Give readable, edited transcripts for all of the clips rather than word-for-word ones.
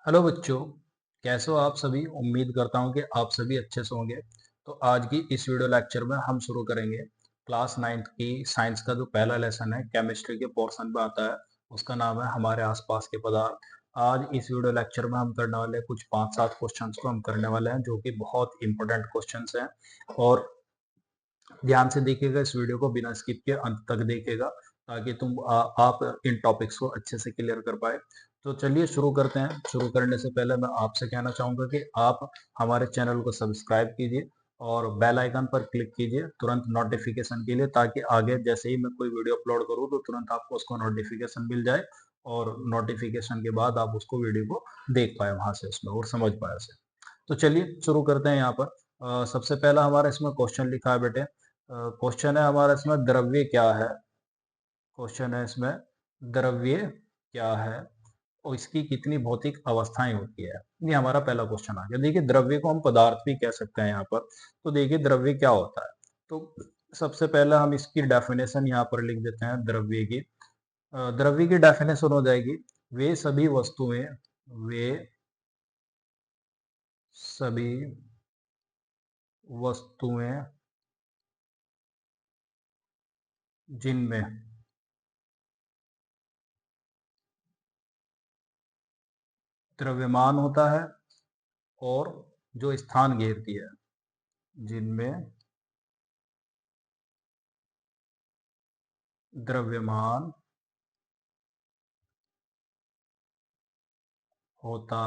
Hello बच्चों, कैसे हो आप सभी। उम्मीद करता हूँ कि आप सभी अच्छे से होंगे। तो आज की इस वीडियो लेक्चर में हम शुरू करेंगे क्लास 9th की साइंस का जो पहला लेसन है, केमिस्ट्री के पोर्शन में आता है। उसका नाम है हमारे आसपास के पदार्थ। आज इस वीडियो लेक्चर में हम करने वाले कुछ 5-7 क्वेश्चंस को हम करने वाले हैं, जो कि बहुत इंपॉर्टेंट क्वेश्चंस हैं। और ध्यान से देखिएगा इस वीडियो को, बिना स्किप के अंत तक देखिएगा, ताकि आप इन टॉपिक्स को अच्छे से क्लियर कर पाए। तो चलिए शुरू करते हैं। शुरू करने से पहले मैं आपसे कहना चाहूंगा कि आप हमारे चैनल को सब्सक्राइब कीजिए और बेल आइकन पर क्लिक कीजिए तुरंत नोटिफिकेशन के लिए, ताकि आगे जैसे ही मैं कोई वीडियो अपलोड करूँ तो तुरंत आपको उसको नोटिफिकेशन मिल जाए और नोटिफिकेशन के बाद आप उसको वीडियो को देख पाए वहां से उसमें और समझ पाए उसे। तो चलिए शुरू करते हैं। यहाँ पर सबसे पहला हमारा इसमें क्वेश्चन लिखा है बेटे। क्वेश्चन है हमारा इसमें, द्रव्य क्या है। क्वेश्चन है इसमें, द्रव्य क्या है और इसकी कितनी भौतिक अवस्थाएं होती है। ये हमारा पहला क्वेश्चन आ गया। देखिए, द्रव्य को हम पदार्थ भी कह सकते हैं यहाँ पर। तो देखिए द्रव्य क्या होता है। तो सबसे पहले हम इसकी डेफिनेशन यहाँ पर लिख देते हैं द्रव्य की। द्रव्य की डेफिनेशन हो जाएगी, वे सभी वस्तुएं, वे सभी वस्तुएं जिनमें द्रव्यमान होता है और जो स्थान घेरती है, जिनमें द्रव्यमान होता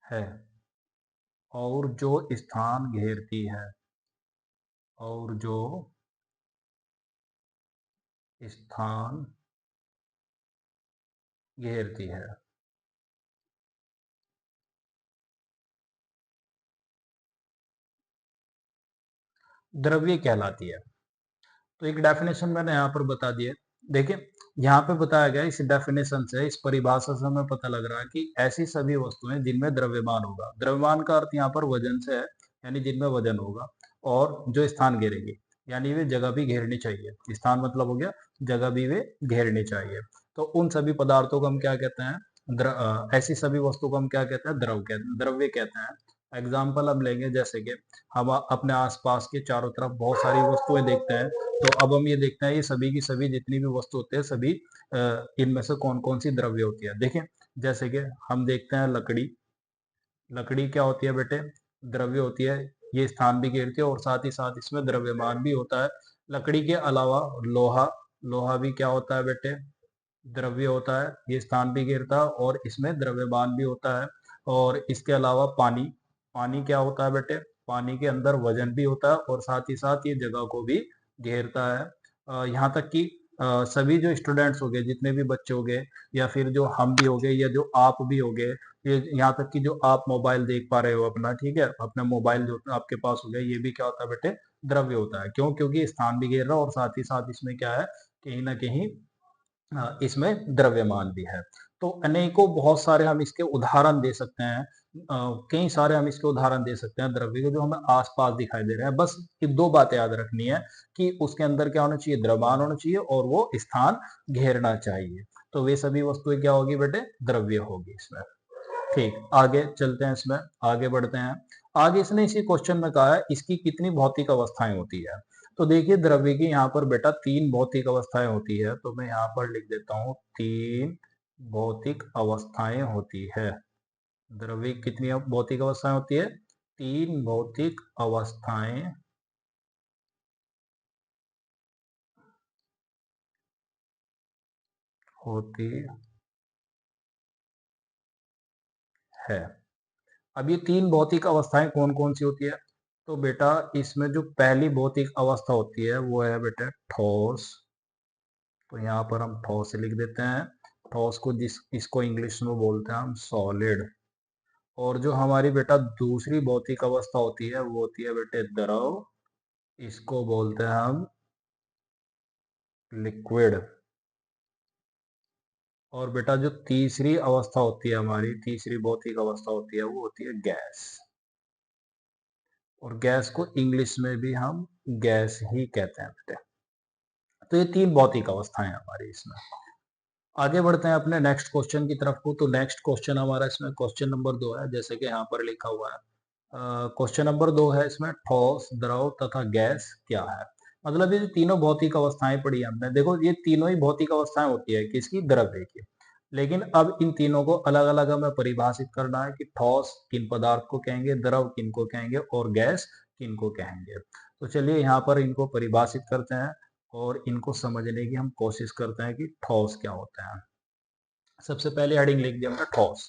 है और जो स्थान घेरती है, और जो स्थान घेरती है। द्रव्य कहलाती है। तो एक डेफिनेशन मैंने यहाँ पर बता दिया। देखिए, यहाँ पे बताया गया, इस डेफिनेशन से, इस परिभाषा से हमें पता लग रहा है कि ऐसी सभी वस्तुएं जिनमें द्रव्यमान होगा। द्रव्यमान का अर्थ यहाँ पर वजन से है, यानी जिनमें वजन होगा, और जो स्थान घेरेगी, यानी वे जगह भी घेरनी चाहिए। स्थान मतलब हो गया जगह भी वे घेरनी चाहिए। तो उन सभी पदार्थों को हम क्या कहते हैं, ऐसी सभी वस्तु को हम क्या कहते हैं, द्रव्य कहते हैं। एग्जाम्पल हम लेंगे, जैसे कि हम अपने आसपास के चारों तरफ बहुत सारी वस्तुएं देखते हैं। तो अब हम ये देखते हैं, ये सभी की सभी जितनी भी वस्तु होते हैं, सभी इनमें से कौन कौन सी द्रव्य होती है। देखिए, जैसे कि हम देखते हैं लकड़ी। लकड़ी क्या होती है बेटे, द्रव्य होती है। ये स्थान भी घेरती है और साथ ही साथ इसमें द्रव्यमान भी होता है। लकड़ी के अलावा लोहा, लोहा भी क्या होता है बेटे, द्रव्य होता है। ये स्थान भी घेरता है और इसमें द्रव्यमान भी होता है। और इसके अलावा पानी, पानी क्या होता है बेटे, पानी के अंदर वजन भी होता है और साथ ही साथ ये जगह को भी घेरता है। यहाँ तक कि सभी जो स्टूडेंट्स हो गए, जितने भी बच्चे हो गए, या फिर जो हम भी हो गए, या जो आप भी हो गए, ये यहाँ तक कि जो आप मोबाइल देख पा रहे हो अपना, ठीक है, अपना मोबाइल जो आपके पास हो गया, ये भी क्या होता है बेटे, द्रव्य होता है। क्यों? क्योंकि स्थान भी घेर रहा है और साथ ही साथ इसमें क्या है, कहीं ना कहीं इसमें द्रव्यमान भी है। तो अनेकों बहुत सारे हम इसके उदाहरण दे सकते हैं। कई सारे हम इसके उदाहरण दे सकते हैं द्रव्य के, जो हमें आसपास दिखाई दे रहे हैं। बस ये दो बातें याद रखनी है कि उसके अंदर क्या होना चाहिए, द्रव्यमान होना चाहिए और वो स्थान घेरना चाहिए। तो वे सभी वस्तुएं क्या होगी बेटे, द्रव्य होगी इसमें। ठीक, आगे चलते हैं, इसमें आगे बढ़ते हैं। आगे इसने इसी क्वेश्चन में कहा है, इसकी कितनी भौतिक अवस्थाएं होती है। तो देखिए, द्रव्य की यहाँ पर बेटा 3 भौतिक अवस्थाएं होती है। तो मैं यहाँ पर लिख देता हूँ, 3 भौतिक अवस्थाएं होती है। द्रव्य की कितनी भौतिक अवस्थाएं होती है, 3 भौतिक अवस्थाएं होती है। अब ये 3 भौतिक अवस्थाएं कौन कौन सी होती है। तो बेटा, इसमें जो पहली भौतिक अवस्था होती है वो है बेटा ठोस। तो यहाँ पर हम ठोस लिख देते हैं। ठोस को इसको इंग्लिश में बोलते हैं हम सॉलिड। और जो हमारी बेटा दूसरी भौतिक अवस्था होती है वो होती है बेटे द्रव। इसको बोलते हैं हम लिक्विड। और बेटा जो तीसरी अवस्था होती है, हमारी तीसरी भौतिक अवस्था होती है, वो होती है गैस। और गैस को इंग्लिश में भी हम गैस ही कहते हैं बेटे। तो ये 3 भौतिक अवस्थाएं हमारी इसमें। आगे बढ़ते हैं अपने नेक्स्ट क्वेश्चन की तरफ को। तो नेक्स्ट क्वेश्चन हमारा इसमें क्वेश्चन नंबर 2 है, जैसे कि यहाँ पर लिखा हुआ है। क्वेश्चन नंबर 2 है इसमें, ठोस, द्रव तथा गैस क्या है। मतलब ये जो तीनों भौतिक अवस्थाएं पढ़ी हमने, देखो ये तीनों ही भौतिक अवस्थाएं होती है किसकी, द्रव्य की। लेकिन अब इन तीनों को अलग अलग हमें परिभाषित करना है कि ठोस किन पदार्थ को कहेंगे, द्रव किन को कहेंगे और गैस किन को कहेंगे। तो चलिए यहाँ पर इनको परिभाषित करते हैं और इनको समझने की हम कोशिश करते हैं कि ठोस क्या होता है। सबसे पहले हेडिंग लिख दिया हमने ठोस।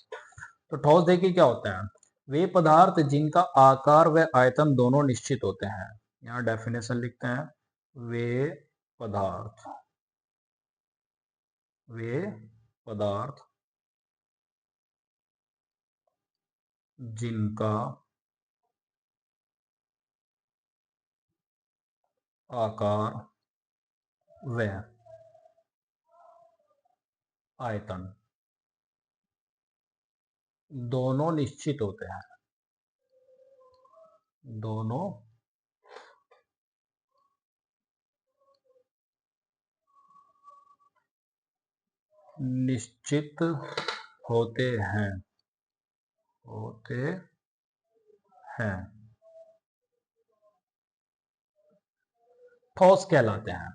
तो ठोस देखिए क्या होता है, वे पदार्थ जिनका आकार व आयतन दोनों निश्चित होते हैं। यहाँ डेफिनेशन लिखते हैं, वे पदार्थ, वे पदार्थ जिनका आकार व आयतन दोनों निश्चित होते हैं, दोनों निश्चित होते हैं, होते हैं, ठोस कहलाते हैं।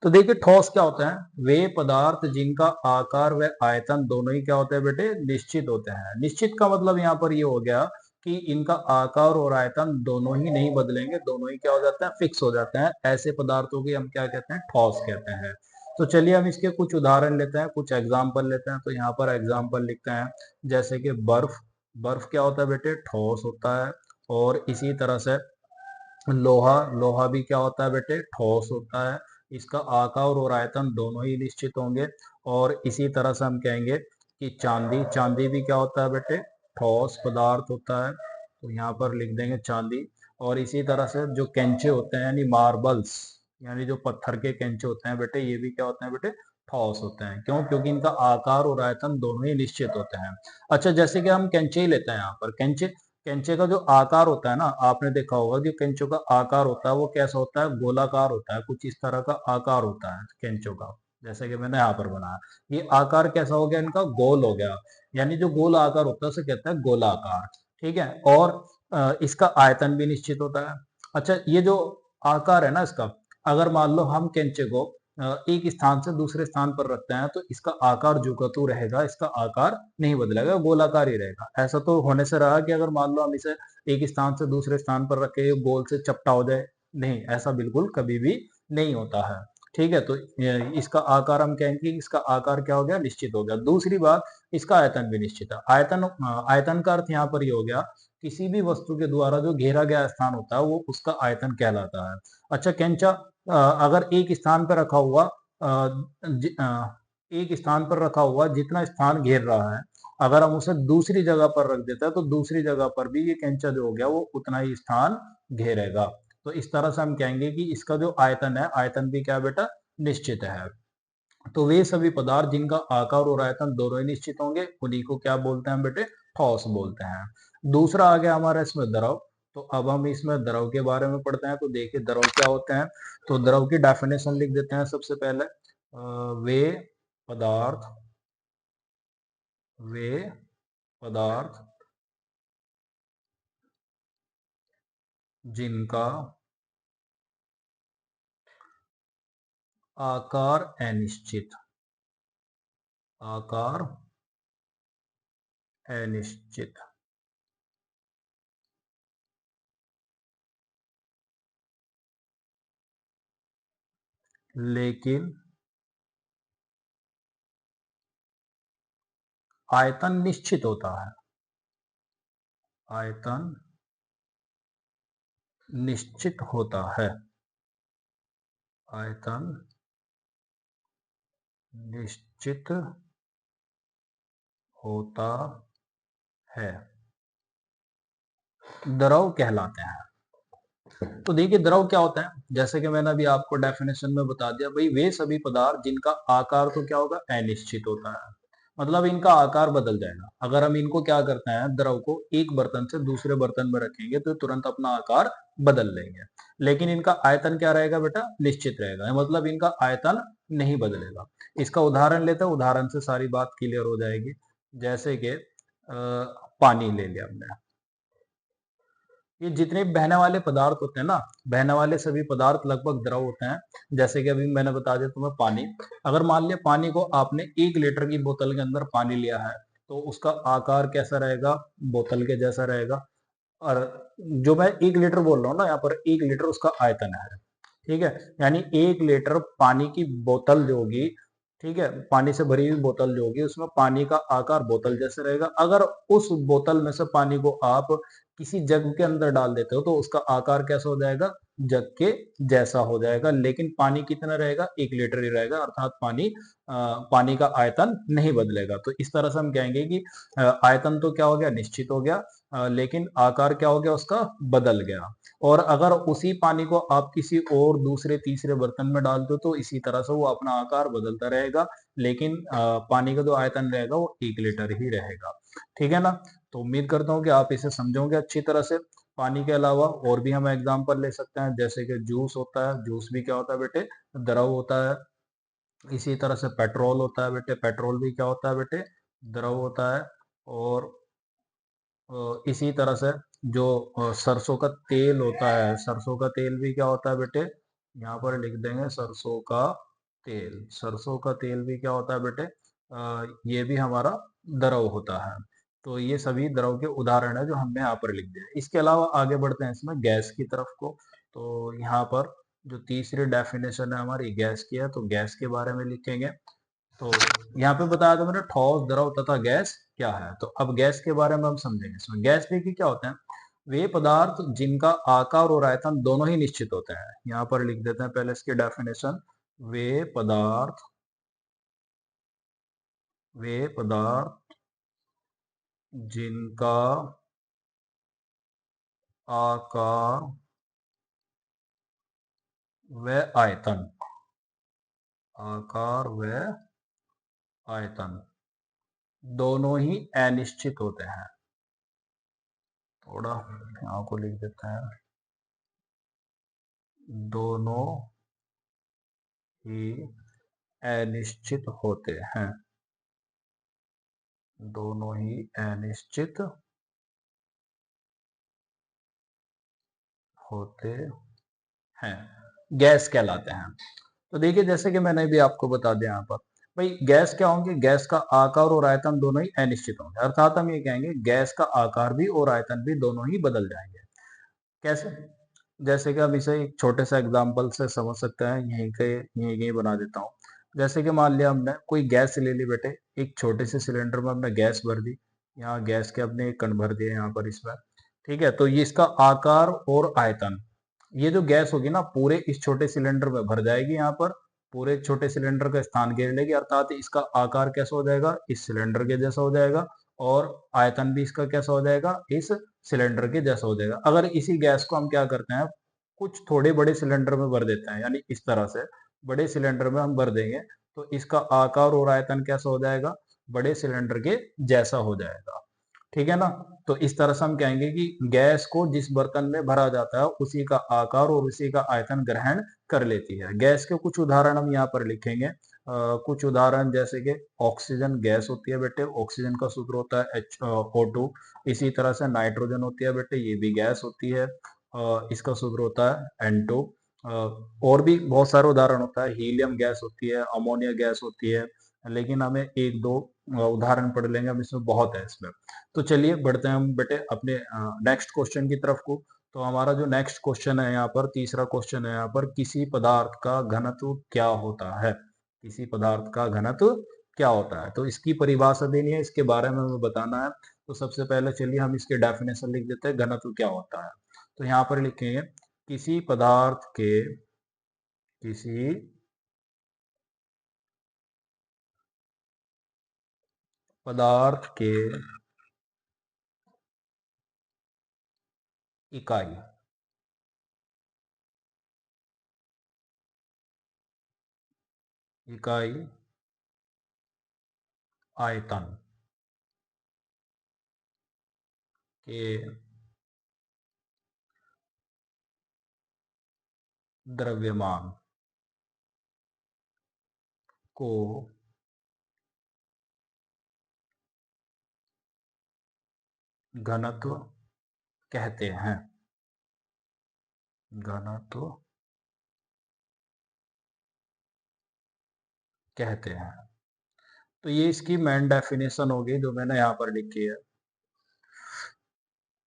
तो देखिए ठोस क्या होता है, वे पदार्थ जिनका आकार व आयतन दोनों ही क्या होते हैं बेटे, निश्चित होते हैं। निश्चित का मतलब यहाँ पर ये हो गया कि इनका आकार और आयतन दोनों ही नहीं बदलेंगे, दोनों ही क्या हो जाते हैं, फिक्स हो जाते हैं। ऐसे पदार्थों की हम क्या कहते हैं, ठोस कहते हैं। तो चलिए हम इसके कुछ उदाहरण लेते हैं, कुछ एग्जाम्पल लेते हैं। तो यहाँ पर एग्जाम्पल लिखते हैं, जैसे कि बर्फ। बर्फ क्या होता है बेटे, ठोस होता है। और इसी तरह से लोहा, लोहा भी क्या होता है बेटे, ठोस होता है। इसका आकार और आयतन दोनों ही निश्चित होंगे। और इसी तरह से हम कहेंगे कि चांदी, चांदी भी क्या होता है बेटे, ठोस पदार्थ होता है। तो यहाँ पर लिख देंगे चांदी। और इसी तरह से जो कैंचे होते हैं यानी मार्बल्स, यानी जो पत्थर के कैंचे होते हैं बेटे, ये भी क्या होते हैं बेटे, ठोस होते हैं। क्यों, क्योंकि इनका आकार और आयतन दोनों ही निश्चित होते हैं। अच्छा, जैसे कि हम कैंचे ही लेते हैं यहाँ पर, कैंचे, कैंचे का जो आकार होता है ना, आपने देखा होगा कि कैंचों का आकार होता है वो कैसा होता है, गोलाकार होता है। कुछ इस तरह का आकार होता है कैंचों का, जैसे कि मैंने यहाँ पर बनाया। ये आकार कैसा हो गया, इनका गोल हो गया। यानी जो गोल आकार होता है उसे कहते हैं गोलाकार। ठीक है। और इसका आयतन भी निश्चित होता है। अच्छा, ये जो आकार है ना इसका, अगर मान लो हम कैंचे को एक स्थान से दूसरे स्थान पर रखते हैं, तो इसका आकार जो का तू रहेगा, इसका आकार नहीं बदलेगा, गोलाकार ही रहेगा। ऐसा तो होने से रहा कि अगर मान लो हम इसे एक स्थान से दूसरे स्थान पर रखे, गोल से चपटा हो जाए, नहीं, ऐसा बिल्कुल कभी भी नहीं होता है। ठीक है। तो इसका आकार हम कहेंगे, इसका आकार क्या हो गया, निश्चित हो गया। दूसरी बात, इसका आयतन भी निश्चित है। आयतन, आयतन का अर्थ यहाँ पर ये हो गया, किसी भी वस्तु के द्वारा जो घेरा गया स्थान होता है वो उसका आयतन कहलाता है। अच्छा, कैंचा अगर एक स्थान पर रखा हुआ, एक स्थान पर रखा हुआ जितना स्थान घेर रहा है, अगर हम उसे दूसरी जगह पर रख देते हैं तो दूसरी जगह पर भी ये कैंचा जो हो गया वो उतना ही स्थान घेरेगा। तो इस तरह से हम कहेंगे कि इसका जो आयतन है, आयतन भी क्या बेटा, निश्चित है। तो वे सभी पदार्थ जिनका आकार और आयतन दोनों ही निश्चित होंगे, उन्हीं को क्या बोलते हैं बेटे, ठोस बोलते हैं। दूसरा आ गया हमारा इसमें द्रव। तो अब हम इसमें द्रव के बारे में पढ़ते हैं। तो देखिए द्रव क्या होते हैं। तो द्रव की डेफिनेशन लिख देते हैं सबसे पहले, वे पदार्थ, वे पदार्थ जिनका आकार अनिश्चित, आकार अनिश्चित, लेकिन आयतन निश्चित होता है, आयतन निश्चित होता है, आयतन निश्चित होता है, द्रव कहलाते हैं। तो देखिए द्रव क्या होता है, जैसे कि मैंने अभी आपको डेफिनेशन में बता दिया भाई, वे सभी पदार्थ जिनका आकार तो क्या होगा, अनिश्चित होता है। मतलब इनका आकार बदल जाएगा। अगर हम इनको क्या करते हैं, द्रव को एक बर्तन से दूसरे बर्तन में रखेंगे तो तुरंत अपना आकार बदल लेंगे, लेकिन इनका आयतन क्या रहेगा बेटा, निश्चित रहेगा, मतलब इनका आयतन नहीं बदलेगा। इसका उदाहरण लेते हैं, उदाहरण से सारी बात क्लियर हो जाएगी। जैसे कि पानी ले लिया हमने, ये जितने बहने वाले पदार्थ होते हैं ना, बहने वाले सभी पदार्थ लगभग द्रव होते हैं। जैसे कि अभी मैंने बता दिया तुम्हें पानी। अगर मान लिया पानी को आपने 1 लीटर की बोतल के अंदर पानी लिया है, तो उसका आकार कैसा रहेगा, बोतल के जैसा रहेगा। और जो मैं 1 लीटर बोल रहा हूँ ना, यहाँ पर 1 लीटर उसका आयतन है। ठीक है, यानी 1 लीटर पानी की बोतल जो होगी, ठीक है, पानी से भरी हुई बोतल जो होगी, उसमें पानी का आकार बोतल जैसे रहेगा। अगर उस बोतल में से पानी को आप किसी जग के अंदर डाल देते हो तो उसका आकार कैसा हो जाएगा, जग के जैसा हो जाएगा, लेकिन पानी कितना रहेगा, 1 लीटर ही रहेगा, अर्थात पानी का आयतन नहीं बदलेगा। तो इस तरह से हम कहेंगे कि आयतन तो क्या हो गया, निश्चित हो गया, लेकिन आकार क्या हो गया, उसका बदल गया। और अगर उसी पानी को आप किसी और दूसरे तीसरे बर्तन में डाल दो तो इसी तरह से वो अपना आकार बदलता रहेगा, लेकिन पानी का जो आयतन रहेगा वो 1 लीटर ही रहेगा। ठीक है ना। तो उम्मीद करता हूँ कि आप इसे समझोगे अच्छी तरह से। पानी के अलावा और भी हम एग्जाम्पल ले सकते हैं, जैसे कि जूस होता है, जूस भी क्या होता है बेटे, द्रव होता है। इसी तरह से पेट्रोल होता है बेटे, पेट्रोल भी क्या होता है बेटे, द्रव होता है। और इसी तरह से जो सरसों का तेल होता है, सरसों का तेल भी क्या होता है बेटे, यहाँ पर लिख देंगे सरसों का तेल। सरसों का तेल भी क्या होता है बेटे, ये भी हमारा द्रव होता है। तो ये सभी द्रव के उदाहरण है जो हमने यहाँ पर लिख दिया। इसके अलावा आगे बढ़ते हैं इसमें गैस की तरफ को। तो यहाँ पर जो तीसरी डेफिनेशन है हमारी गैस की है, तो गैस के बारे में लिखेंगे। तो यहाँ पे बताया था मैंने ठोस, द्रव तथा गैस क्या है। तो अब गैस के बारे में हम समझेंगे। इसमें गैस देखिए क्या होते हैं, वे पदार्थ जिनका आकार और आयतन दोनों ही निश्चित होते हैं। यहाँ पर लिख देते हैं पहले इसकी डेफिनेशन। वे पदार्थ वे पदार्थ जिनका आकार व आयतन, आकार व आयतन दोनों ही अनिश्चित होते हैं। थोड़ा यहाँ को लिख देते हैं, दोनों ही अनिश्चित होते हैं, दोनों ही अनिश्चित होते हैं, गैस कहलाते हैं। तो देखिए जैसे कि मैंने भी आपको बता दिया यहाँ पर, भाई गैस क्या होंगे, गैस का आकार और आयतन दोनों ही अनिश्चित होंगे, अर्थात हम ये कहेंगे गैस का आकार भी और आयतन भी दोनों ही बदल जाएंगे। कैसे, जैसे कि हम इसे एक छोटे से एग्जांपल से समझ सकते हैं, यहीं बना देता हूँ। जैसे कि मान लिया हमने कोई गैस ले ली बेटे, एक छोटे से सिलेंडर में हमने गैस भर दी, यहाँ गैस के अपने एक कण भर दिए यहाँ पर इसमें। ठीक है, तो ये इसका आकार और आयतन, ये जो गैस होगी ना पूरे इस छोटे सिलेंडर में भर जाएगी, यहाँ पर पूरे छोटे सिलेंडर का स्थान घेर लेगी, अर्थात इसका आकार कैसा हो जाएगा, इस सिलेंडर के जैसा हो जाएगा, और आयतन भी इसका कैसा हो जाएगा, इस सिलेंडर के जैसा हो जाएगा। अगर इसी गैस को हम क्या करते हैं, कुछ थोड़े बड़े सिलेंडर में भर देते हैं, यानी इस तरह से बड़े सिलेंडर में हम भर देंगे, तो इसका आकार और आयतन कैसा हो जाएगा, बड़े सिलेंडर के जैसा हो जाएगा। ठीक है ना। तो इस तरह से हम कहेंगे कि गैस को जिस बर्तन में भरा जाता है उसी का आकार और उसी का आयतन ग्रहण कर लेती है। गैस के कुछ उदाहरण हम यहाँ पर लिखेंगे। कुछ उदाहरण जैसे कि ऑक्सीजन गैस होती है बेटे, ऑक्सीजन का सूत्र होता है O2। इसी तरह से नाइट्रोजन होती है बेटे, ये भी गैस होती है, इसका सूत्र होता है N2। और भी बहुत सारे उदाहरण होता है, हीलियम गैस होती है, अमोनिया गैस होती है, लेकिन हमें एक दो उदाहरण पढ़ लेंगे हम, इसमें बहुत है इसमें। तो चलिए बढ़ते हैं हम बेटे अपने नेक्स्ट क्वेश्चन की तरफ को। तो हमारा जो नेक्स्ट क्वेश्चन है यहाँ पर, तीसरा क्वेश्चन है यहाँ पर, किसी पदार्थ का घनत्व क्या होता है, किसी पदार्थ का घनत्व क्या होता है। तो इसकी परिभाषा देनी है, इसके बारे में हमें बताना है। तो सबसे पहले चलिए हम इसके डेफिनेशन लिख देते हैं, घनत्व क्या होता है। तो यहाँ पर लिखेंगे, किसी पदार्थ के किसी पदार्थ के इकाई इकाई आयतन के द्रव्यमान को घनत्व कहते हैं। घनत्व कहते हैं। तो ये इसकी मेन डेफिनेशन होगी जो मैंने यहाँ पर लिखी है।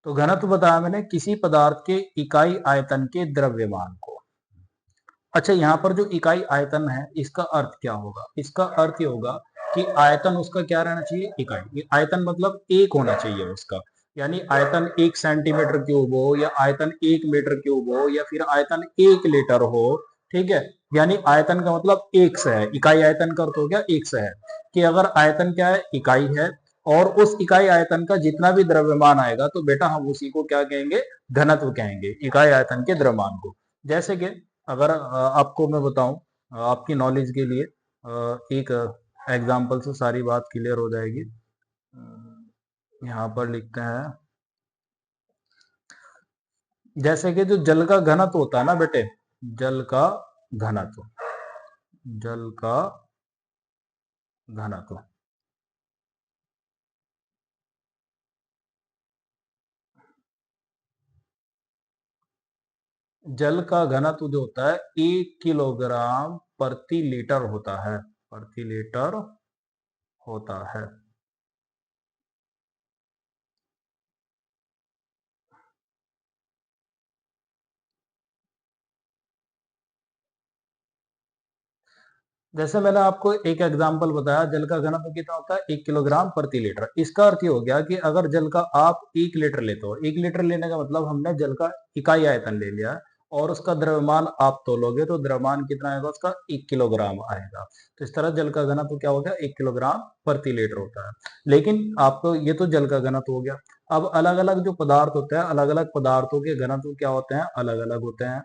तो घनत्व बताया मैंने किसी पदार्थ के इकाई आयतन के द्रव्यमान को। अच्छा, यहाँ पर जो इकाई आयतन है इसका अर्थ क्या होगा? इसका अर्थ ये होगा कि आयतन उसका क्या रहना चाहिए? इकाई। आयतन मतलब एक होना चाहिए उसका, यानी आयतन 1 सेंटीमीटर क्यूब हो या आयतन 1 मीटर क्यूब हो या फिर आयतन 1 लीटर हो, ठीक है। यानी आयतन का मतलब एक से है, इकाई आयतन का अर्थ हो गया एक से है, कि अगर आयतन क्या है? इकाई है, और उस इकाई आयतन का जितना भी द्रव्यमान आएगा तो बेटा हम उसी को क्या कहेंगे? घनत्व कहेंगे, इकाई आयतन के द्रव्यमान को। जैसे कि अगर आपको मैं बताऊं, आपकी नॉलेज के लिए एक एग्जांपल से सारी बात क्लियर हो जाएगी। यहाँ पर लिखते हैं, जैसे कि जो जल का घनत्व होता है ना बेटे, जल का घनत्व, जल का घनत्व जल का घनत्व जो होता है 1 किलोग्राम प्रति लीटर होता है, प्रति लीटर होता है। जैसे मैंने आपको एक एग्जांपल बताया, जल का घनत्व कितना होता है? 1 किलोग्राम प्रति लीटर। इसका अर्थ ये हो गया कि अगर जल का आप 1 लीटर लेते हो, 1 लीटर लेने का मतलब हमने जल का इकाई आयतन ले लिया और उसका द्रव्यमान आप तोलोगे तो द्रव्यमान कितना आएगा उसका? 1 किलोग्राम आएगा। तो इस तरह जल का घनत्व क्या हो गया? 1 किलोग्राम प्रति लीटर होता है। लेकिन आपको ये तो जल का घनत्व हो गया। अब अलग अलग जो पदार्थ होते हैं, अलग अलग पदार्थों के घनत्व क्या होते हैं? अलग अलग होते हैं।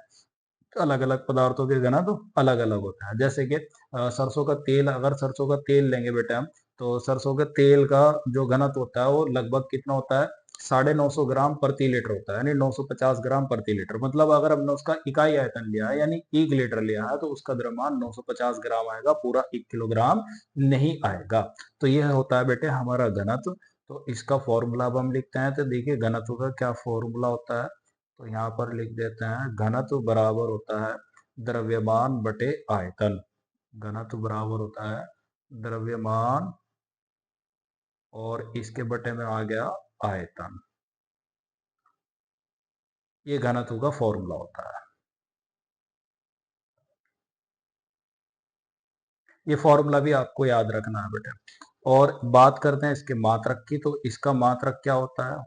अलग अलग पदार्थों के घनत्व अलग अलग होता है। जैसे कि सरसों का तेल, अगर सरसों का तेल लेंगे बेटा हम, तो सरसों के तेल का जो घनत्व होता है वो लगभग कितना होता है? 950 ग्राम प्रति लीटर होता है, यानी 950 ग्राम प्रति लीटर। मतलब अगर हमने उसका इकाई आयतन लिया है यानी 1 लीटर लिया है तो उसका द्रव्यमान 950 ग्राम आएगा, पूरा 1 किलोग्राम नहीं आएगा। तो यह होता है बेटे हमारा घनत्व। तो इसका फॉर्मूला अब हम लिखते हैं। तो देखिए घनत्व का क्या फॉर्मूला होता है, तो यहाँ पर लिख देते हैं, घनत्व बराबर होता है द्रव्यमान बटे आयतन। घनत्व बराबर होता है द्रव्यमान और इसके बटे में आ गया आयतन। ये घनत्व का फॉर्मूला होता है। ये फॉर्मूला भी आपको याद रखना है बेटा। और बात करते हैं इसके मात्रक की, तो इसका मात्रक क्या होता है?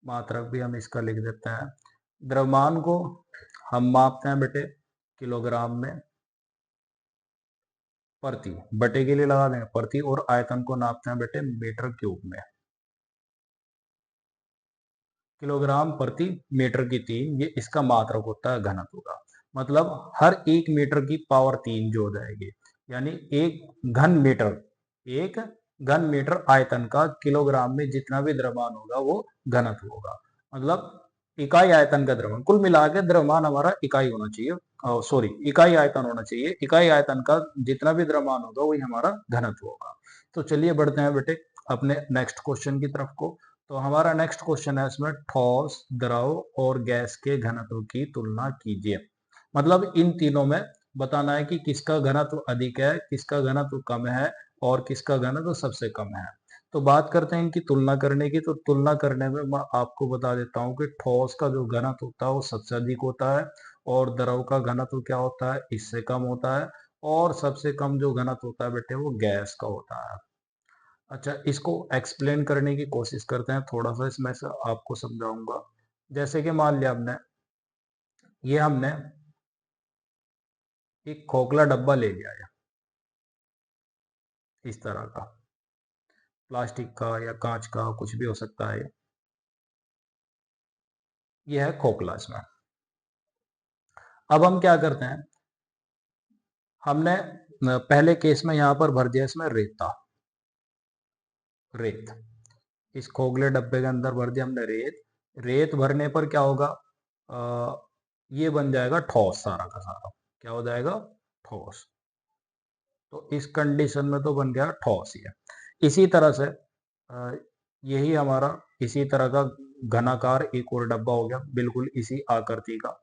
मात्रक भी हम इसका लिख देते हैं। द्रव्यमान को हम मापते हैं बेटे किलोग्राम में प्रति, बटे के लिए लगा देंगे प्रति, और आयतन को नापते हैं बेटे मीटर क्यूब में। किलोग्राम प्रति मीटर की 3, ये इसका मात्रक होता है घनत्व का। मतलब हर 1 मीटर की पावर 3 जो हो जाएगी, यानी एक घन मीटर आयतन का किलोग्राम में जितना भी द्रव्यमान होगा वो घनत्व होगा। मतलब इकाई आयतन का द्रव्यमान, कुल मिला के द्रव्यमान हमारा इकाई होना चाहिए, सॉरी इकाई आयतन होना चाहिए। इकाई आयतन का जितना भी द्रव्यमान होगा वही हमारा घनत्व होगा। तो चलिए बढ़ते हैं बेटे अपने नेक्स्ट क्वेश्चन की तरफ को। तो हमारा नेक्स्ट क्वेश्चन है इसमें, ठोस, द्रव और गैस के घनत्व की तुलना कीजिए। मतलब इन तीनों में बताना है कि किसका घनत्व अधिक है, किसका घनत्व कम है और किसका घनत्व सबसे कम है। तो बात करते हैं इनकी तुलना करने की। तो तुलना करने में मैं आपको बता देता हूँ कि ठोस का जो घनत्व होता है वो सबसे अधिक होता है, और द्रव का घनत्व क्या होता है? इससे कम होता है, और सबसे कम जो घनत्व होता है बेटे वो गैस का होता है। अच्छा, इसको एक्सप्लेन करने की कोशिश करते हैं, थोड़ा सा इसमें से आपको समझाऊंगा। जैसे कि मान लिया हमने एक खोखला डब्बा ले लिया है, इस तरह का, प्लास्टिक का या कांच का कुछ भी हो सकता है। ये है खोखला इसमें। अब हम क्या करते हैं, हमने पहले केस में यहाँ पर भर दिया इसमें रेता, रेत। इस खोखले डब्बे के अंदर भर दिया हमने रेत। रेत भरने पर क्या होगा, ये बन जाएगा ठोस सारा का सारा। क्या हो जाएगा, ठोस। तो इस कंडीशन में तो बन गया ठोस ही है। इसी तरह से यही हमारा इसी तरह का घनाकार एक और डब्बा हो गया, बिल्कुल इसी आकृति का,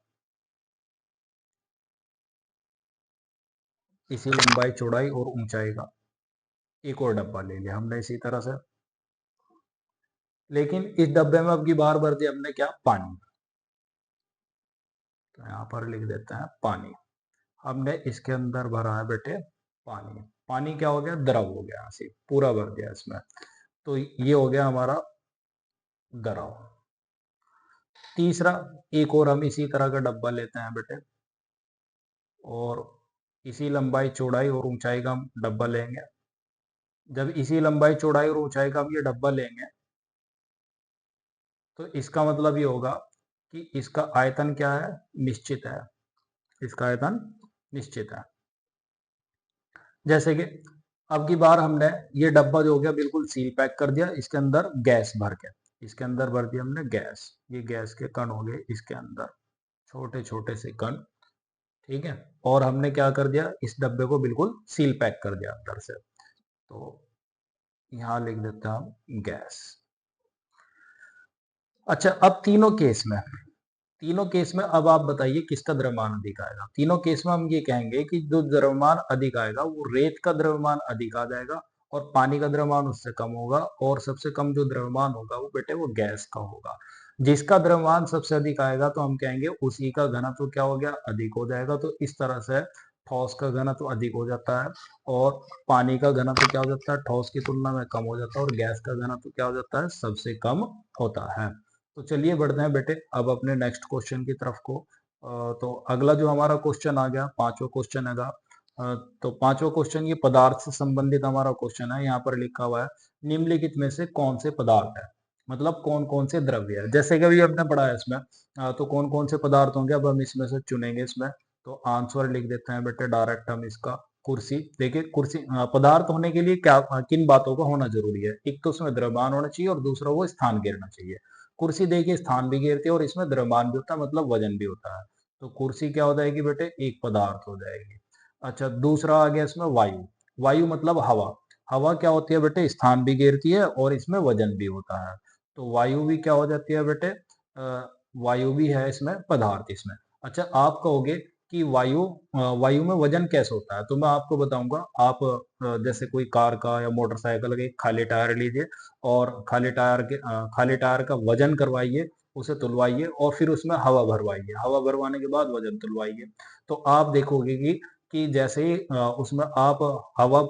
इसी लंबाई चौड़ाई और ऊंचाई का एक और डब्बा ले लिया हमने इसी तरह से। लेकिन इस डब्बे में अब की बार भर दिया हमने क्या, पानी। तो यहाँ पर लिख देते हैं पानी। हमने इसके अंदर भरा है बेटे पानी। पानी क्या हो गया, द्रव हो गया, ऐसे पूरा भर दिया इसमें। तो ये हो गया हमारा द्रव। तीसरा एक और हम इसी तरह का डब्बा लेते हैं बेटे, और इसी लंबाई चौड़ाई और ऊंचाई का हम डब्बा लेंगे। जब इसी लंबाई चौड़ाई और ऊंचाई का हम ये डब्बा लेंगे, तो इसका मतलब ये होगा कि इसका आयतन क्या है, निश्चित है। इसका आयतन निश्चित है। जैसे कि अब की बार हमने ये डब्बा जो हो गया बिल्कुल सील पैक कर दिया, इसके अंदर गैस भर के, इसके अंदर भर दिया हमने गैस। ये गैस के कण हो गए इसके अंदर, छोटे छोटे से कण, ठीक है। और हमने क्या कर दिया, इस डब्बे को बिल्कुल सील पैक कर दिया अंदर से। तो यहां लिख देता हूं गैस। अच्छा, अब तीनों केस में अब आप बताइए किसका द्रव्यमान अधिक आएगा। तीनों केस में हम ये कहेंगे कि जो द्रव्यमान अधिक आएगा वो रेत का द्रव्यमान अधिक आ जाएगा, और पानी का द्रव्यमान उससे कम होगा, और सबसे कम जो द्रव्यमान होगा वो बेटे वो गैस का होगा। जिसका द्रव्यमान सबसे अधिक आएगा तो हम कहेंगे उसी का घनत्व क्या हो गया, अधिक हो जाएगा। तो इस तरह से ठोस का घनत्व अधिक हो जाता है, और पानी का घनत्व क्या हो जाता है, ठोस की तुलना में कम हो जाता है, और गैस का घनत्व क्या हो जाता है, सबसे कम होता है। तो चलिए बढ़ते हैं बेटे अब अपने नेक्स्ट क्वेश्चन की तरफ को। तो अगला जो हमारा क्वेश्चन आ गया, पांचवा क्वेश्चन है। तो पांचवा क्वेश्चन ये पदार्थ से संबंधित हमारा क्वेश्चन है। यहाँ पर लिखा हुआ है निम्नलिखित में से कौन से पदार्थ है, मतलब कौन कौन से द्रव्य है। जैसे कि अभी हमने पढ़ा है इसमें, तो कौन कौन से पदार्थ होंगे, अब हम इसमें से चुनेंगे इसमें। तो आंसर लिख देते हैं बेटे डायरेक्ट हम इसका, कुर्सी। देखिए कुर्सी पदार्थ होने के लिए क्या किन बातों का होना जरूरी है, एक तो उसमें द्रव्यमान होना चाहिए और दूसरा वो स्थान घेरना चाहिए। कुर्सी देखिए स्थान भी घेरती है और इसमें द्रव्यमान भी होता है, मतलब वजन भी होता है। तो कुर्सी क्या हो जाएगी बेटे, एक पदार्थ हो जाएगी। अच्छा, दूसरा आ गया इसमें वायु। वायु मतलब हवा। हवा क्या होती है बेटे, स्थान भी घेरती है और इसमें वजन भी होता है। तो वायु भी क्या हो जाती है बेटे, वायु भी है इसमें पदार्थ इसमें। अच्छा, आप कहोगे कि वायु में वजन कैसे होता है, तो मैं आपको बताऊंगा। आप जैसे कोई कार का या मोटरसाइकिल का एक खाली टायर लीजिए, और खाली टायर का वजन करवाइए, उसे तुलवाइए, और फिर उसमें हवा भरवाइए। हवा भरवाने के बाद वजन तुलवाइए। तो आप देखोगे कि जैसे ही उसमें आप हवा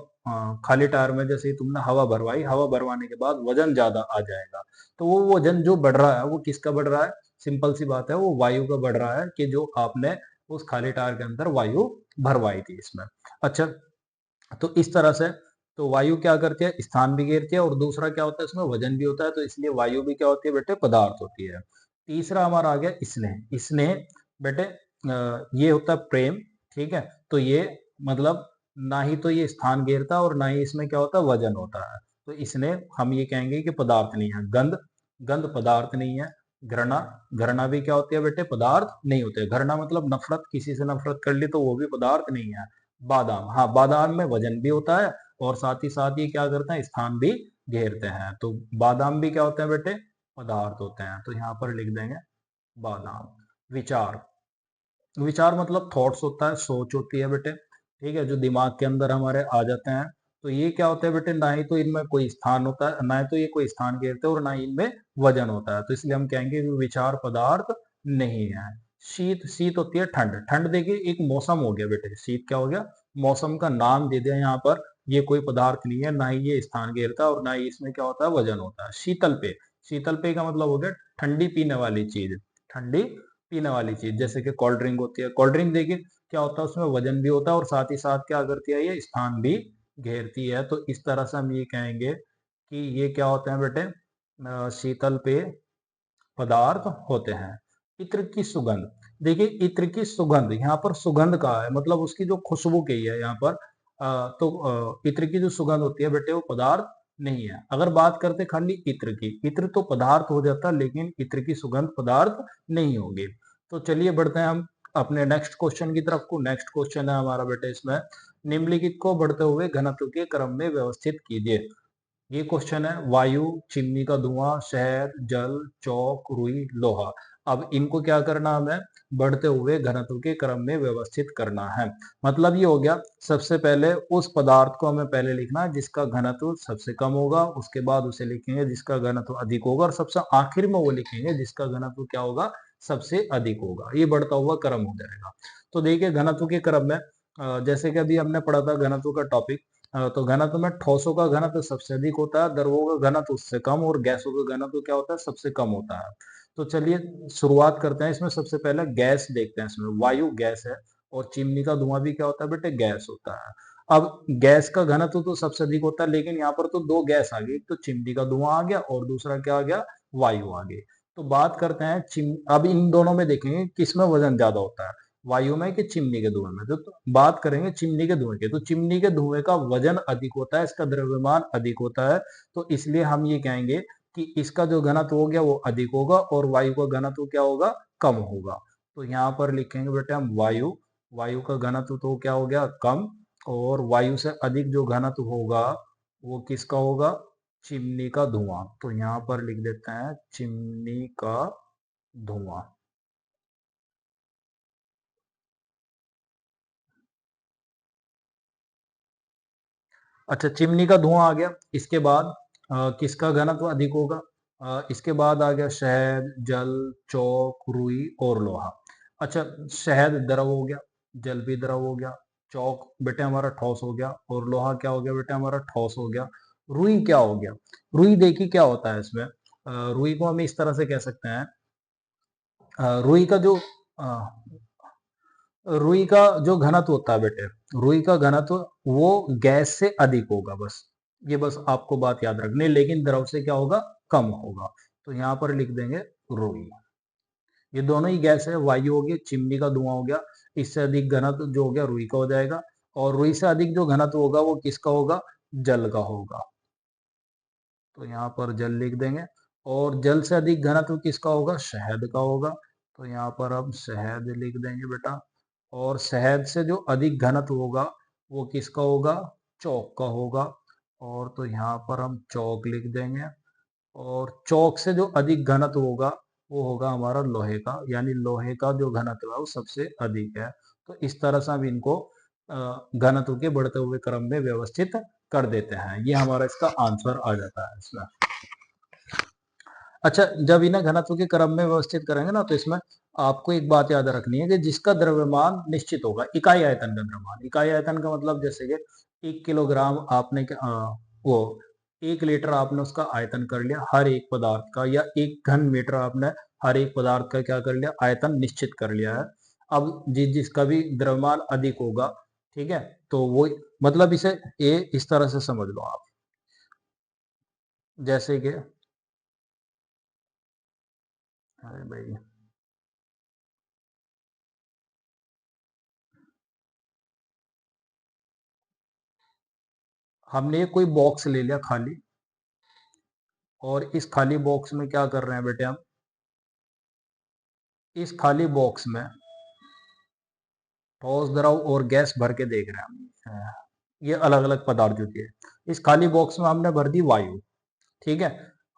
खाली टायर में जैसे ही तुमने हवा भरवाई, हवा भरवाने के बाद वजन ज्यादा आ जाएगा। तो वो वजन जो बढ़ रहा है वो किसका बढ़ रहा है, सिंपल सी बात है, वो वायु का बढ़ रहा है, कि जो आपने उस खाली टायर के अंदर वायु भरवाई थी इसमें। अच्छा, तो इस तरह से तो वायु क्या करती है, स्थान भी घेरती है, और दूसरा क्या होता है, इसमें वजन भी होता है। तो इसलिए वायु भी क्या होती है बेटे, पदार्थ होती है। तीसरा हमारा आ गया स्नेह। स्नेह बेटे ये होता है प्रेम, ठीक है। तो ये मतलब ना ही तो ये स्थान घेरता और ना ही इसमें क्या होता है, वजन होता है। तो इसने हम ये कहेंगे कि पदार्थ नहीं है। गंध, गंध पदार्थ नहीं है। घृणा, घृणा भी क्या होती है बेटे, पदार्थ नहीं होते। घृणा मतलब नफरत, किसी से नफरत कर ली तो वो भी पदार्थ नहीं है। बादाम, हाँ बादाम में वजन भी होता है, और साथ ही साथ ये क्या करते हैं, स्थान भी घेरते हैं। तो बादाम भी क्या होते हैं बेटे, पदार्थ होते हैं। तो यहाँ पर लिख देंगे बादाम। विचार, विचार मतलब थॉट्स होता है, सोच होती है बेटे, ठीक है, जो दिमाग के अंदर हमारे आ जाते हैं। तो ये क्या होता है बेटे, ना ही तो इनमें कोई स्थान होता है, ना ही तो ये कोई स्थान घेरते हैं, और ना ही इनमें वजन होता है। तो इसलिए हम कहेंगे कि विचार पदार्थ नहीं है। शीत, शीत होती है ठंड। ठंड देखिए एक मौसम हो गया बेटे, शीत क्या हो गया, मौसम का नाम दे दिया यहाँ पर। ये कोई पदार्थ नहीं है, ना ही ये स्थान घेरता है, और ना ही इसमें क्या होता है, वजन होता है। शीतल पेय, शीतल पेय का मतलब हो गया ठंडी पीने वाली चीज, ठंडी पीने वाली चीज। जैसे कि कोल्ड ड्रिंक होती है, कोल्ड ड्रिंक देखिए क्या होता है, उसमें वजन भी होता है, और साथ ही साथ क्या करती है, ये स्थान भी घेरती है। तो इस तरह से हम ये कहेंगे कि ये क्या होते हैं बेटे, शीतल पेय पदार्थ होते हैं। इत्र की सुगंध, देखिए इत्र की सुगंध, यहाँ पर सुगंध का है, मतलब उसकी जो खुशबू की है यहाँ पर। इत्र की जो सुगंध होती है बेटे वो पदार्थ नहीं है। अगर बात करते खाली इत्र की, इत्र तो पदार्थ हो जाता, लेकिन इत्र की सुगंध पदार्थ नहीं होगी। तो चलिए बढ़ते हैं हम अपने नेक्स्ट क्वेश्चन की तरफ को। नेक्स्ट क्वेश्चन है हमारा बेटा इसमें, निम्नलिखित को बढ़ते हुए घनत्व के क्रम में व्यवस्थित कीजिए। ये क्वेश्चन है, वायु, चिमनी का धुआं, शहद, जल, चौक, रुई, लोहा। अब इनको क्या करना हमें, बढ़ते हुए घनत्व के क्रम में व्यवस्थित करना है। मतलब ये हो गया, सबसे पहले उस पदार्थ को हमें पहले लिखना है जिसका घनत्व सबसे कम होगा, उसके बाद उसे लिखेंगे जिसका घनत्व अधिक होगा, और सबसे आखिर में वो लिखेंगे जिसका घनत्व क्या होगा, सबसे अधिक होगा। ये बढ़ता हुआ क्रम हो जाएगा। तो देखिए घनत्व के क्रम में जैसे कि अभी हमने पढ़ा था घनत्व का टॉपिक, तो घनत्व में ठोसों का घनत्व सबसे अधिक होता है, द्रवों का घनत्व उससे कम, और गैसों का घनत्व क्या होता है, सबसे कम होता है। तो चलिए शुरुआत करते हैं। इसमें सबसे पहले गैस देखते हैं। इसमें वायु गैस है, और चिमनी का धुआं भी क्या होता है बेटे, गैस होता है। अब गैस का घनत्व तो सबसे अधिक होता है, लेकिन यहाँ पर तो दो गैस आ गई, एक तो चिमनी का धुआं आ गया और दूसरा क्या आ गया, वायु आ गई। तो बात करते हैं अब इन दोनों में देखेंगे किसमें वजन ज्यादा होता है, वायु में कि चिमनी के धुएं में। तो बात करेंगे चिमनी के धुएं की, तो चिमनी के धुएं का वजन अधिक होता है, इसका द्रव्यमान अधिक होता है। तो इसलिए हम ये कहेंगे कि इसका जो घनत्व हो गया वो अधिक होगा, और वायु का घनत्व क्या होगा, कम होगा। तो यहाँ पर लिखेंगे बेटे हम वायु, वायु का घनत्व तो क्या हो गया, कम, और वायु से अधिक जो घनत्व होगा वो किसका होगा, चिमनी का धुआं। तो यहाँ पर लिख देते हैं चिमनी का धुआं। अच्छा, चिमनी का धुआं आ गया। इसके बाद किसका घनत्व अधिक होगा, इसके बाद आ गया शहद, जल, चौक, रुई और लोहा। अच्छा, शहद द्रव हो गया, जल भी द्रव हो गया, चौक बेटे हमारा ठोस हो गया, और लोहा क्या हो गया बेटे हमारा ठोस हो गया। रुई क्या हो गया, रुई देखिए क्या होता है इसमें, रुई को हम इस तरह से कह सकते हैं, रुई का जो रुई का जो घनत्व होता है बेटे, रुई का घनत्व वो गैस से अधिक होगा, बस ये बस आपको बात याद रखनी, लेकिन द्रव से क्या होगा, कम होगा। तो यहाँ पर लिख देंगे रुई। ये दोनों ही गैस है, वायु हो गया, चिमनी का धुआं हो गया, इससे अधिक घनत्व जो हो गया रुई का हो जाएगा, और रुई से अधिक जो घनत्व होगा वो किसका होगा, जल का होगा। तो यहाँ पर जल लिख देंगे, और जल से अधिक घनत्व किसका होगा, शहद का होगा। तो यहाँ पर हम शहद लिख देंगे बेटा, और शहद से जो अधिक घनत्व होगा वो किसका होगा, चौक का होगा। और तो यहाँ पर हम चौक लिख देंगे, और चौक से जो अधिक घनत्व होगा वो होगा हमारा लोहे का, यानी लोहे का जो घनत्व है वो सबसे अधिक है। तो इस तरह से हम इनको घनत्व के बढ़ते हुए क्रम में व्यवस्थित कर देते हैं। ये हमारा इसका आंसर आ जाता है इसमें। अच्छा, जब इन्हें घनत्व के क्रम में व्यवस्थित करेंगे ना, तो इसमें आपको एक बात याद रखनी है कि जिसका द्रव्यमान निश्चित होगा, इकाई आयतन का द्रव्यमान, इकाई आयतन का मतलब जैसे कि 1 किलोग्राम आपने वो 1 लीटर आपने उसका आयतन कर लिया हर एक पदार्थ का, या 1 घन मीटर आपने हर एक पदार्थ का क्या कर लिया, आयतन निश्चित कर लिया है। अब जिसका भी द्रव्यमान अधिक होगा, ठीक है, तो वो मतलब इसे ए इस तरह से समझ लो आप, जैसे कि अरे भाई, हमने कोई बॉक्स ले लिया खाली, और इस खाली बॉक्स में क्या कर रहे हैं बेटे हम, इस खाली बॉक्स में ठोस, द्रव और गैस भर के देख रहे हैं हम, ये अलग अलग पदार्थ जो है। इस खाली बॉक्स में हमने भर दी वायु, ठीक है।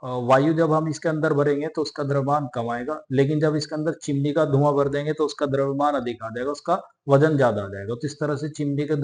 वायु जब हम इसके अंदर भरेंगे तो उसका द्रव्यमान कम आएगा, लेकिन जब इसके अंदर चिमनी का धुआं भर देंगे तो उसका द्रव्यमान अधिक आ जाएगा, उसका वजन ज्यादा आ जाएगा। तो इस तरह से चिमनी का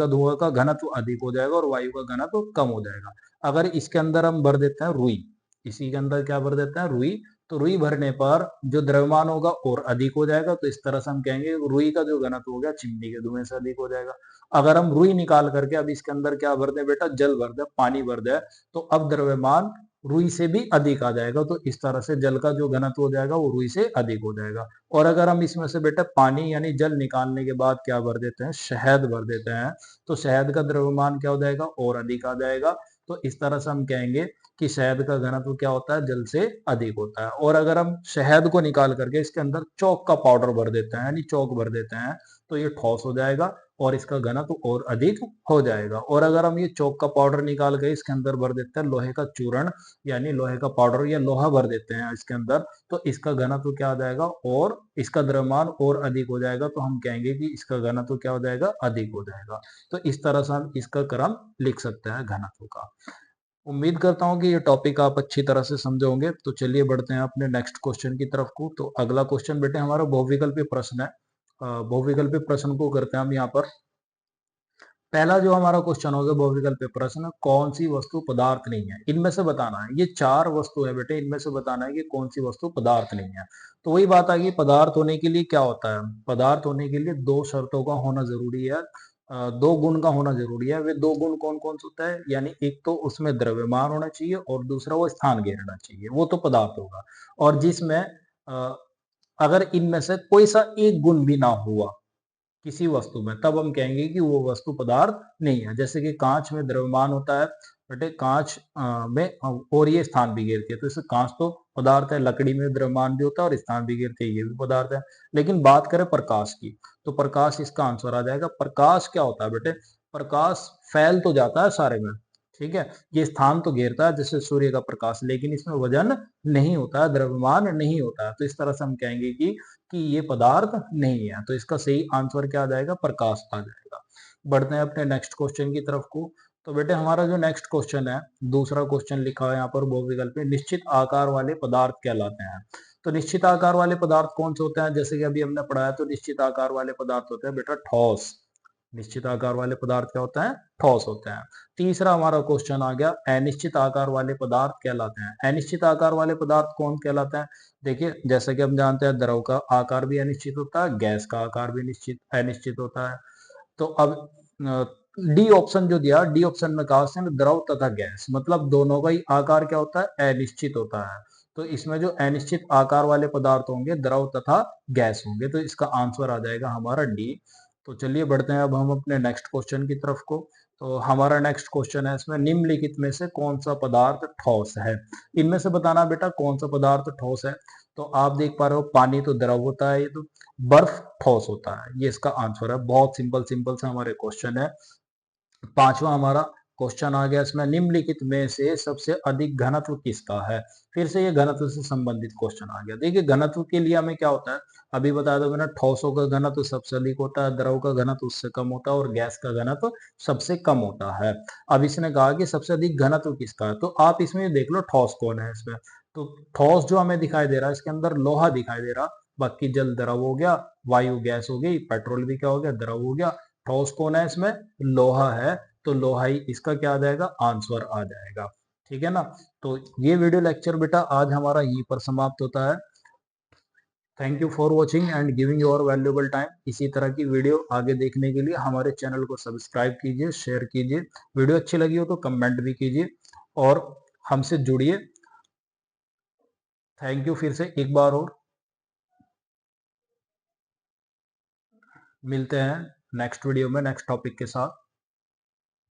धुआं का घनत्व अधिक हो जाएगा, और वायु का घनत्व कम हो जाएगा। अगर इसके अंदर हम भर देते हैं रुई, इसी के अंदर क्या भर देते हैं, रुई, तो रुई भरने पर जो द्रव्यमान होगा और अधिक हो जाएगा। तो इस तरह से हम कहेंगे रुई का जो घनत्व हो गया चिमनी के धुएं से अधिक हो जाएगा। अगर हम रुई निकाल करके अब इसके अंदर क्या भर दें बेटा, जल भर दे, पानी भर दे, तो अब द्रव्यमान रुई से भी अधिक आ जाएगा। तो इस तरह से जल का जो घनत्व हो जाएगा वो रुई से अधिक हो जाएगा। और अगर हम इसमें से बेटा पानी यानी जल निकालने के बाद क्या भर देते हैं, शहद भर देते हैं, तो शहद का द्रव्यमान क्या हो जाएगा, और अधिक आ जाएगा। तो इस तरह से हम कहेंगे कि शहद का घनत्व क्या होता है, जल से अधिक होता है। और अगर हम शहद को निकाल करके इसके अंदर चौक का पाउडर भर देते हैं, यानी चौक भर देते हैं, तो ये ठोस हो जाएगा और इसका घनत्व और अधिक हो जाएगा। और अगर हम ये चौक का पाउडर निकाल के इसके अंदर भर देते हैं लोहे का चूर्ण यानी लोहे का पाउडर या लोहा भर देते हैं इसके अंदर, तो इसका घनत्व क्या हो जाएगा और इसका द्रव्यमान और अधिक हो जाएगा, तो हम कहेंगे कि इसका घनत्व क्या हो जाएगा, अधिक हो जाएगा। तो इस तरह से हम इसका क्रम लिख सकते हैं घनत्व का। उम्मीद करता हूँ कि ये टॉपिक आप अच्छी तरह से समझे होंगे। तो चलिए बढ़ते हैं अपने नेक्स्ट क्वेश्चन की तरफ को। तो अगला क्वेश्चन बेटे हमारा बहुविकल्पीय प्रश्न है। बहुविकल्पीय प्रश्न को करते हैं हम यहाँ पर। पहला जो हमारा क्वेश्चन होगा बहुविकल्पीय प्रश्न, कौन सी वस्तु पदार्थ नहीं है, इनमें से बताना है। ये 4 वस्तु है बेटे, इनमें से बताना है कि कौन सी वस्तु पदार्थ नहीं है। तो वही बात आ गई, पदार्थ होने के लिए क्या होता है, पदार्थ होने के लिए 2 शर्तों का होना जरूरी है, 2 गुण का होना जरूरी है। वे 2 गुण कौन कौन से होता है, यानी एक तो उसमें द्रव्यमान होना चाहिए और दूसरा वो स्थान घेरना चाहिए, वो तो पदार्थ होगा। और जिसमें अगर इनमें से कोई सा एक गुण भी ना हुआ किसी वस्तु में, तब हम कहेंगे कि वो वस्तु पदार्थ नहीं है। जैसे कि कांच में द्रव्यमान होता है बेटे, कांच में और ये स्थान भी घेरती है, तो इससे कांच तो पदार्थ है। लकड़ी में द्रव्यमान भी होता है और स्थान भी घेरती है, ये भी पदार्थ है। लेकिन बात करें प्रकाश की, तो प्रकाश इसका आंसर आ जाएगा। प्रकाश क्या होता है बेटे, प्रकाश फैल तो जाता है सारे में, ठीक है, ये स्थान तो घेरता है जैसे सूर्य का प्रकाश, लेकिन इसमें वजन नहीं होता है, द्रव्यमान नहीं होता है। तो इस तरह से हम कहेंगे कि ये पदार्थ नहीं है। तो इसका सही आंसर क्या आ जाएगा, प्रकाश आ जाएगा। बढ़ते हैं अपने नेक्स्ट क्वेश्चन की तरफ को। तो बेटे हमारा जो नेक्स्ट क्वेश्चन है, दूसरा क्वेश्चन लिखा है यहाँ पर बहुविकल्प में, निश्चित आकार वाले पदार्थ कहलाते हैं। तो निश्चित आकार वाले पदार्थ कौन से होते हैं, जैसे कि अभी हमने पढ़ाया, तो निश्चित आकार वाले पदार्थ होते हैं बेटा ठोस। निश्चित आकार वाले पदार्थ क्या होता है, ठोस होते हैं। तीसरा हमारा क्वेश्चन आ गया, अनिश्चित आकार वाले पदार्थ कहलाते हैं। अनिश्चित आकार वाले पदार्थ कौन कहलाते हैं, देखिए जैसे कि हम जानते हैं द्रव का आकार भी अनिश्चित होता है, गैस का आकार भी निश्चित अनिश्चित होता है। तो अब डी ऑप्शन जो दिया, डी ऑप्शन में कहा से द्रव तथा गैस, मतलब दोनों का ही आकार क्या होता है, अनिश्चित होता है। तो इसमें जो अनिश्चित आकार वाले पदार्थ होंगे द्रव तथा गैस होंगे, तो इसका आंसर आ जाएगा हमारा डी। तो चलिए बढ़ते हैं अब हम अपने नेक्स्ट क्वेश्चन की तरफ को। तो हमारा नेक्स्ट क्वेश्चन है, इसमें निम्नलिखित में से कौन सा पदार्थ ठोस है, इनमें से बताना बेटा कौन सा पदार्थ ठोस है। तो आप देख पा रहे हो पानी तो द्रव होता है, ये तो बर्फ ठोस होता है, ये इसका आंसर है। बहुत सिंपल सिंपल से हमारे क्वेश्चन है। पांचवा हमारा क्वेश्चन आ गया, इसमें निम्नलिखित में से सबसे अधिक घनत्व किसका है। फिर से ये घनत्व से संबंधित क्वेश्चन आ गया। देखिए घनत्व के लिए हमें क्या होता है, अभी बताया था मैंने, ठोसों का घनत्व सबसे अधिक होता है, द्रव का घनत्व उससे कम होता है और गैस का घनत्व सबसे कम होता है। अब इसने कहा कि सबसे अधिक घनत्व किसका है, तो आप इसमें देख लो ठोस कौन है इसमें। तो ठोस जो हमें दिखाई दे रहा है, इसके अंदर लोहा दिखाई दे रहा, बाकी जल द्रव हो गया, वायु गैस हो गई, पेट्रोल भी क्या हो गया, द्रव हो गया। ठोस कौन है इसमें, लोहा है, तो लोहा ही इसका क्या आ जाएगा, आंसर आ जाएगा। ठीक है ना। तो ये वीडियो लेक्चर बेटा आज हमारा यहीं पर समाप्त होता है। Thank you for watching and giving your valuable time. इसी तरह की वीडियो आगे देखने के लिए हमारे चैनल को सब्सक्राइब कीजिए, शेयर कीजिए। वीडियो अच्छी लगी हो तो कमेंट भी कीजिए और हमसे जुड़िए। थैंक यू फिर से एक बार और। मिलते हैं नेक्स्ट वीडियो में नेक्स्ट टॉपिक के साथ।